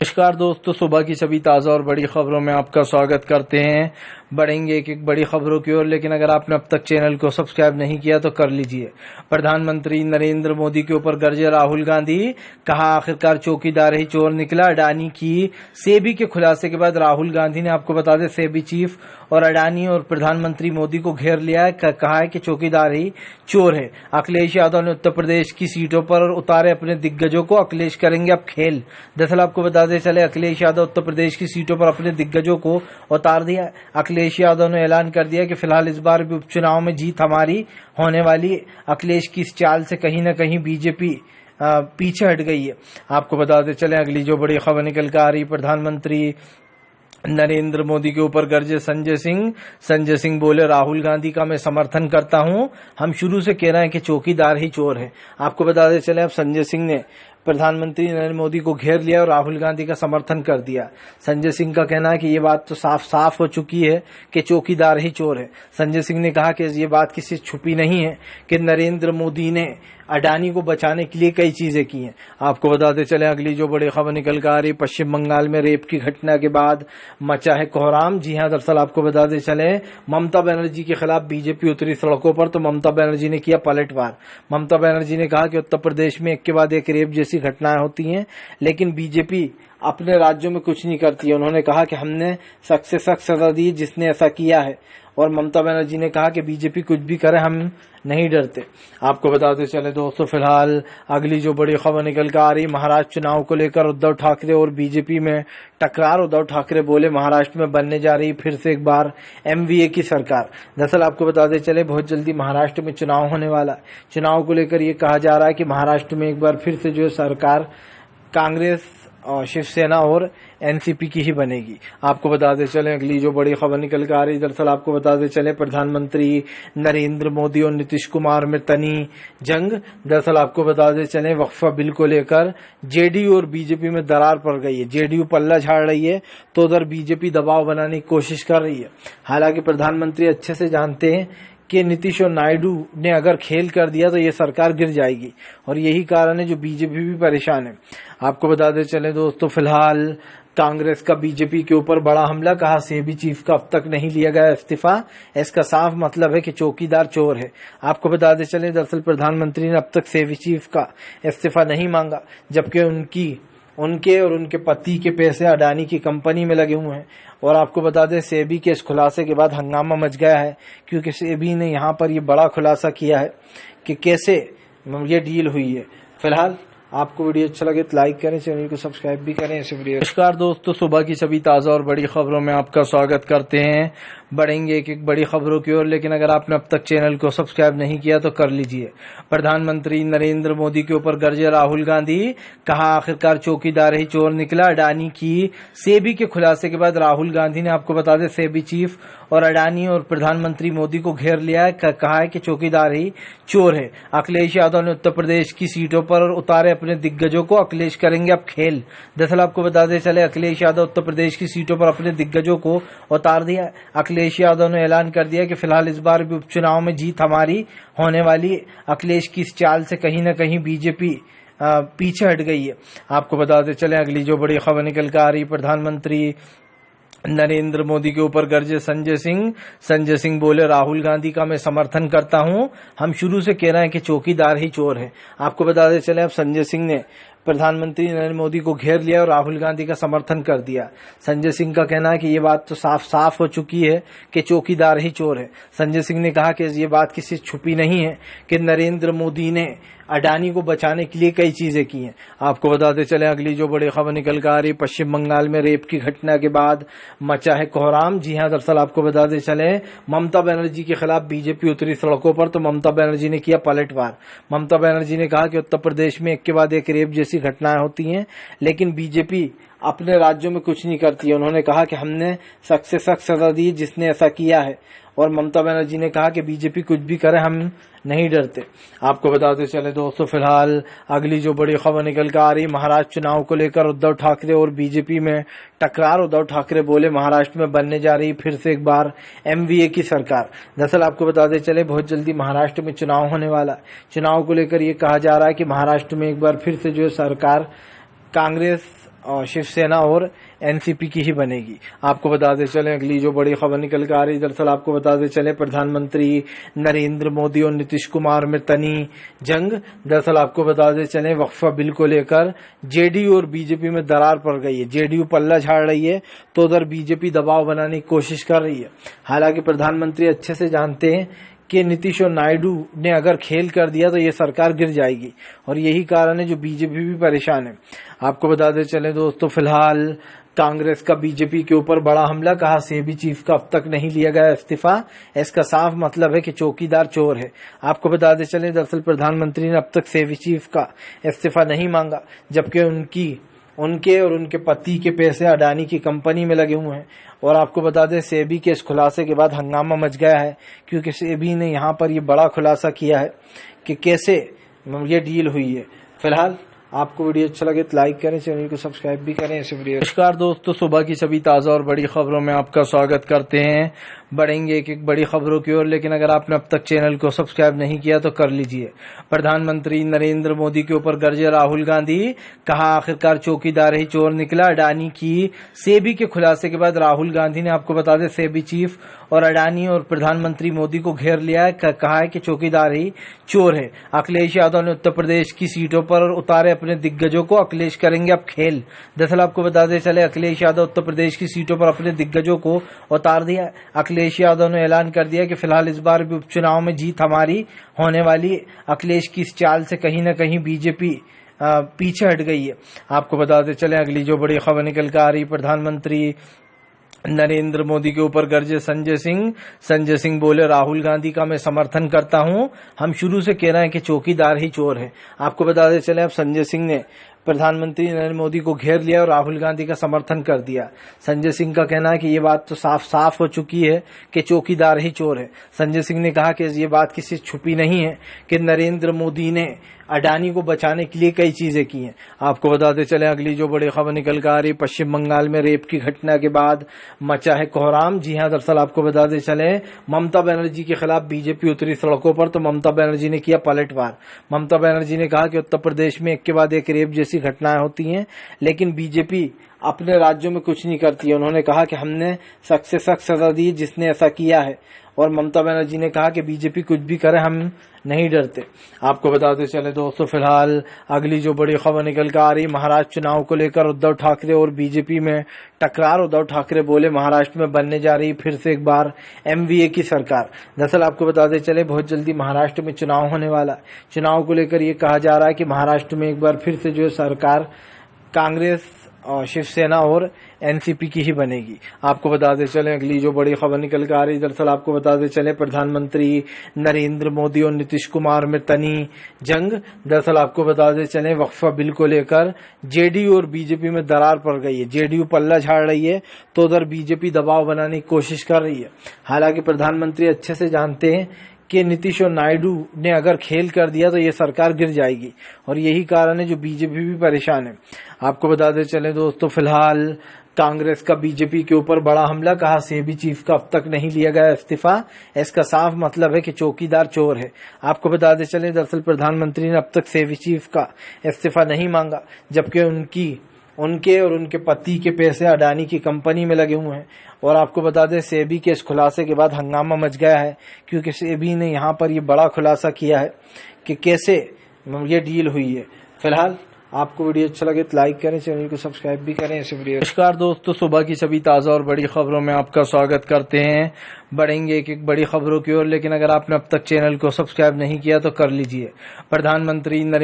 नमस्कार दोस्तों, सुबह की सभी ताज़ा और बड़ी खबरों में आपका स्वागत करते हैं। बढ़ेंगे एक एक बड़ी खबरों की ओर, लेकिन अगर आपने अब तक चैनल को सब्सक्राइब नहीं किया तो कर लीजिए। प्रधानमंत्री नरेंद्र मोदी के ऊपर गरजे राहुल गांधी, कहा आखिरकार चौकीदार ही चोर निकला। अडानी की सेबी के खुलासे के बाद राहुल गांधी ने, आपको बता दें, सेबी चीफ और अडानी और प्रधानमंत्री मोदी को घेर लिया है। कहा है कि चौकीदार ही चोर है। अखिलेश यादव ने उत्तर प्रदेश की सीटों पर उतारे अपने दिग्गजों को। अखिलेश करेंगे अब खेल। दरअसल आपको बताते चले, अखिलेश यादव उत्तर प्रदेश की सीटों पर अपने दिग्गजों को उतार दिया। अखिलेश यादव ने ऐलान कर दिया कि फिलहाल इस बार भी उपचुनाव में जीत हमारी होने वाली है। अखिलेश की इस चाल से कहीं न कहीं बीजेपी पीछे हट गई है। आपको बताते चले, अगली जो बड़ी खबर निकल कर आ रही, प्रधानमंत्री नरेंद्र मोदी के ऊपर गरजे संजय सिंह। संजय सिंह बोले, राहुल गांधी का मैं समर्थन करता हूं। हम शुरू से कह रहे हैं कि चौकीदार ही चोर है। आपको बताते चले, अब संजय सिंह ने प्रधानमंत्री नरेंद्र मोदी को घेर लिया और राहुल गांधी का समर्थन कर दिया। संजय सिंह का कहना है कि ये बात तो साफ साफ हो चुकी है कि चौकीदार ही चोर है। संजय सिंह ने कहा कि ये बात किसी से छुपी नहीं है कि नरेंद्र मोदी ने अडानी को बचाने के लिए कई चीजें की हैं। आपको बताते चले, अगली जो बड़ी खबर निकल कर आ रही, पश्चिम बंगाल में रेप की घटना के बाद मचा है कोहराम। जी हां, दरअसल आपको बताते चले, ममता बनर्जी के खिलाफ बीजेपी उतरी सड़कों पर, तो ममता बनर्जी ने किया पलटवार। ममता बनर्जी ने कहा कि उत्तर प्रदेश में एक के बाद एक रेप जैसी घटनाएं होती हैं, लेकिन बीजेपी अपने राज्यों में कुछ नहीं करती है। उन्होंने कहा कि हमने सख्त से सख्त सजा दी जिसने ऐसा किया है, और ममता बनर्जी ने कहा कि बीजेपी कुछ भी करे, हम नहीं डरते। आपको बताते चले दोस्तों, फिलहाल अगली जो बड़ी खबर निकल कर आ रही, महाराष्ट्र चुनाव को लेकर उद्धव ठाकरे और बीजेपी में टकरार। उद्धव ठाकरे बोले, महाराष्ट्र में बनने जा रही फिर से एक बार एमवीए की सरकार। दरअसल आपको बताते चले, बहुत जल्दी महाराष्ट्र में चुनाव होने वाला है। चुनाव को लेकर ये कहा जा रहा है कि महाराष्ट्र में एक बार फिर से जो है सरकार कांग्रेस और शिवसेना और एनसीपी की ही बनेगी। आपको बताते चले, अगली जो बड़ी खबर निकल कर आ रही, दरअसल आपको बताते चले, प्रधानमंत्री नरेंद्र मोदी और नीतीश कुमार में तनी जंग। दरअसल आपको बताते चले, वक्फा बिल को लेकर जेडीयू और बीजेपी में दरार पड़ गई है। जेडीयू पल्ला झाड़ रही है तो उधर बीजेपी दबाव बनाने की कोशिश कर रही है। हालांकि प्रधानमंत्री अच्छे से जानते हैं कि नीतीश और नायडू ने अगर खेल कर दिया तो ये सरकार गिर जाएगी, और यही कारण है जो बीजेपी भी परेशान है। आपको बताते चले दोस्तों, फिलहाल कांग्रेस का बीजेपी के ऊपर बड़ा हमला। कहा सेबी चीफ का अब तक नहीं लिया गया इस्तीफा। इसका साफ मतलब है कि चौकीदार चोर है। आपको बताते चले, दरअसल प्रधानमंत्री ने अब तक सेबी चीफ का इस्तीफा नहीं मांगा, जबकि उनके और उनके पति के पैसे अडानी की कंपनी में लगे हुए हैं। और आपको बता दें, सेबी के इस खुलासे के बाद हंगामा मच गया है, क्योंकि सेबी ने यहां पर ये बड़ा खुलासा किया है कि कैसे ये डील हुई है। फिलहाल आपको वीडियो अच्छा लगे तो लाइक करें, चैनल को सब्सक्राइब भी करें। ऐसे वीडियो। नमस्कार दोस्तों, सुबह की सभी ताज़ा और बड़ी खबरों में आपका स्वागत करते हैं। बढ़ेंगे एक एक बड़ी खबरों की ओर, लेकिन अगर आपने अब तक चैनल को सब्सक्राइब नहीं किया तो कर लीजिए। प्रधानमंत्री नरेंद्र मोदी के ऊपर गरजे राहुल गांधी, कहा आखिरकार चौकीदार ही चोर निकला। अडानी की सेबी के खुलासे के बाद राहुल गांधी ने, आपको बता दें, सेबी चीफ और अडानी और प्रधानमंत्री मोदी को घेर लिया है। कहा है कि चौकीदार ही चोर है। अखिलेश यादव ने उत्तर प्रदेश की सीटों पर उतारे अपने दिग्गजों को। अखिलेश करेंगे अब खेल। दरअसल आपको बताते चले, अखिलेश यादव उत्तर प्रदेश की सीटों पर अपने दिग्गजों को उतार दिया। अखिलेश यादव ने ऐलान कर दिया कि फिलहाल इस बार भी उपचुनाव में जीत हमारी होने वाली है। अखिलेश की इस चाल से कहीं न कहीं बीजेपी पीछे हट गई है। आपको बताते चले, अगली जो बड़ी खबर निकल कर आ रही, प्रधानमंत्री नरेंद्र मोदी के ऊपर गरजे संजय सिंह। संजय सिंह बोले, राहुल गांधी का मैं समर्थन करता हूं। हम शुरू से कह रहे हैं कि चौकीदार ही चोर है। आपको बताते चले, अब संजय सिंह ने प्रधानमंत्री नरेंद्र मोदी को घेर लिया और राहुल गांधी का समर्थन कर दिया। संजय सिंह का कहना है कि ये बात तो साफ साफ हो चुकी है कि चौकीदार ही चोर है। संजय सिंह ने कहा कि ये बात किसी से छुपी नहीं है कि नरेंद्र मोदी ने अडानी को बचाने के लिए कई चीजें की हैं। आपको बताते चले, अगली जो बड़ी खबर निकल कर आ रही, पश्चिम बंगाल में रेप की घटना के बाद मचा है कोहराम। जी हां, दरअसल आपको बताते चले, ममता बनर्जी के खिलाफ बीजेपी उतरी सड़कों पर, तो ममता बनर्जी ने किया पलटवार। ममता बनर्जी ने कहा कि उत्तर प्रदेश में एक के बाद एक रेप जैसी घटनाएं होती हैं, लेकिन बीजेपी अपने राज्यों में कुछ नहीं करती है। उन्होंने कहा कि हमने सख्त से सख्त सजा दी जिसने ऐसा किया है, और ममता बनर्जी ने कहा कि बीजेपी कुछ भी करे, हम नहीं डरते। आपको बताते चले दोस्तों, फिलहाल अगली जो बड़ी खबर निकल कर आ रही, महाराष्ट्र चुनाव को लेकर उद्धव ठाकरे और बीजेपी में टकरार। उद्धव ठाकरे बोले, महाराष्ट्र में बनने जा रही फिर से एक बार एमवीए की सरकार। दरअसल आपको बताते चले, बहुत जल्दी महाराष्ट्र में चुनाव होने वाला है। चुनाव को लेकर ये कहा जा रहा है कि महाराष्ट्र में एक बार फिर से जो है सरकार कांग्रेस शिवसेना और एनसीपी की ही बनेगी। आपको बताते चले अगली जो बड़ी खबर निकल कर आ रही, दरअसल आपको बताते चले प्रधानमंत्री नरेंद्र मोदी और नीतीश कुमार में तनी जंग। दरअसल आपको बताते चले वक्फा बिल को लेकर जेडीयू और बीजेपी में दरार पड़ गई है। जेडीयू पल्ला झाड़ रही है तो उधर बीजेपी दबाव बनाने की कोशिश कर रही है। हालांकि प्रधानमंत्री अच्छे से जानते हैं कि नीतीश और नायडू ने अगर खेल कर दिया तो ये सरकार गिर जाएगी, और यही कारण है जो बीजेपी भी परेशान है। आपको बताते चले दोस्तों, फिलहाल कांग्रेस का बीजेपी के ऊपर बड़ा हमला, कहा सेबी चीफ का अब तक नहीं लिया गया इस्तीफा। इसका साफ मतलब है कि चौकीदार चोर है। आपको बताते चले दरअसल प्रधानमंत्री ने अब तक सेबी चीफ का इस्तीफा नहीं मांगा, जबकि उनके और उनके पति के पैसे अडानी की कंपनी में लगे हुए हैं। और आपको बता दें सेबी के इस खुलासे के बाद हंगामा मच गया है, क्योंकि सेबी ने यहाँ पर ये बड़ा खुलासा किया है कि कैसे ये डील हुई है। फिलहाल आपको वीडियो अच्छा लगे तो लाइक करें, चैनल को सब्सक्राइब भी करें। ऐसे वीडियो नमस्कार दोस्तों, सुबह की सभी ताज़ा और बड़ी खबरों में आपका स्वागत करते हैं। बढ़ेंगे एक एक बड़ी खबरों की ओर, लेकिन अगर आपने अब तक चैनल को सब्सक्राइब नहीं किया तो कर लीजिए। प्रधानमंत्री नरेंद्र मोदी के ऊपर गरजे राहुल गांधी, कहा आखिरकार चौकीदार ही चोर निकला। अडानी की सेबी के खुलासे के बाद राहुल गांधी ने, आपको बता दें, सेबी चीफ और अडानी और प्रधानमंत्री मोदी को घेर लिया है। कहा है कि चौकीदार ही चोर है। अखिलेश यादव ने उत्तर प्रदेश की सीटों पर उतारे अपने दिग्गजों को। अखिलेश करेंगे अब खेल। दरअसल आपको बताते चले अखिलेश यादव उत्तर प्रदेश की सीटों पर अपने दिग्गजों को उतार दिया। अखिलेश यादव ने ऐलान कर दिया कि फिलहाल इस बार भी उपचुनाव में जीत हमारी होने वाली। अखिलेश की इस चाल से कहीं न कहीं बीजेपी पीछे हट गई है। आपको बताते चले अगली जो बड़ी खबर निकल कर आ रही, प्रधानमंत्री नरेंद्र मोदी के ऊपर गरजे संजय सिंह बोले राहुल गांधी का मैं समर्थन करता हूं। हम शुरू से कह रहे हैं कि चौकीदार ही चोर है। आपको बताते चले अब संजय सिंह ने प्रधानमंत्री नरेंद्र मोदी को घेर लिया और राहुल गांधी का समर्थन कर दिया। संजय सिंह का कहना है कि ये बात तो साफ हो चुकी है कि चौकीदार ही चोर है। संजय सिंह ने कहा कि ये बात किसी से छुपी नहीं है कि नरेंद्र मोदी ने अडानी को बचाने के लिए कई चीजें की हैं। आपको बताते चले अगली जो बड़ी खबर निकल कर आ रही, पश्चिम बंगाल में रेप की घटना के बाद मचा है कोहराम। जी हां, दरअसल आपको बताते चले ममता बनर्जी के खिलाफ बीजेपी उतरी सड़कों पर, तो ममता बनर्जी ने किया पलटवार। ममता बनर्जी ने कहा कि उत्तर प्रदेश में एक के बाद एक रेप जैसी घटनाएं होती हैं, लेकिन बीजेपी अपने राज्यों में कुछ नहीं करती है। उन्होंने कहा कि हमने सख्त से सख्त सजा दी जिसने ऐसा किया है, और ममता बनर्जी ने कहा कि बीजेपी कुछ भी करे हम नहीं डरते। आपको बताते चले दोस्तों, फिलहाल अगली जो बड़ी खबर निकल कर आ रही, महाराष्ट्र चुनाव को लेकर उद्धव ठाकरे और बीजेपी में टकरार। उद्धव ठाकरे बोले महाराष्ट्र में बनने जा रही फिर से एक बार एमवीए की सरकार। दरअसल आपको बताते चले बहुत जल्दी महाराष्ट्र में चुनाव होने वाला है। चुनाव को लेकर ये कहा जा रहा है कि महाराष्ट्र में एक बार फिर से जो है सरकार कांग्रेस शिवसेना और एनसीपी की ही बनेगी। आपको बताते चले अगली जो बड़ी खबर निकल कर आ रही, दरअसल आपको बताते चले प्रधानमंत्री नरेंद्र मोदी और नीतीश कुमार में तनी जंग। दरअसल आपको बताते चले वक्फा बिल को लेकर जेडीयू और बीजेपी में दरार पड़ गई है। जेडीयू पल्ला झाड़ रही है तो उधर बीजेपी दबाव बनाने की कोशिश कर रही है। हालांकि प्रधानमंत्री अच्छे से जानते हैं कि नीतीश और नायडू ने अगर खेल कर दिया तो ये सरकार गिर जाएगी, और यही कारण है जो बीजेपी भी परेशान है। आपको बताते चले दोस्तों, फिलहाल कांग्रेस का बीजेपी के ऊपर बड़ा हमला, कहा सेबी चीफ का अब तक नहीं लिया गया इस्तीफा। इसका साफ मतलब है कि चौकीदार चोर है। आपको बताते चले दरअसल प्रधानमंत्री ने अब तक सेबी चीफ का इस्तीफा नहीं मांगा, जबकि उनके और उनके पति के पैसे अडानी की कंपनी में लगे हुए हैं। और आपको बता दें सेबी के इस खुलासे के बाद हंगामा मच गया है, क्योंकि सेबी ने यहाँ पर ये बड़ा खुलासा किया है कि कैसे ये डील हुई है। फिलहाल आपको वीडियो अच्छा लगे तो लाइक करें, चैनल को सब्सक्राइब भी करें। ऐसे वीडियो नमस्कार दोस्तों, सुबह की सभी ताज़ा और बड़ी खबरों में आपका स्वागत करते हैं। बढ़ेंगे एक एक बड़ी खबरों की ओर, लेकिन अगर आपने अब तक चैनल को सब्सक्राइब नहीं किया तो कर लीजिए। प्रधानमंत्री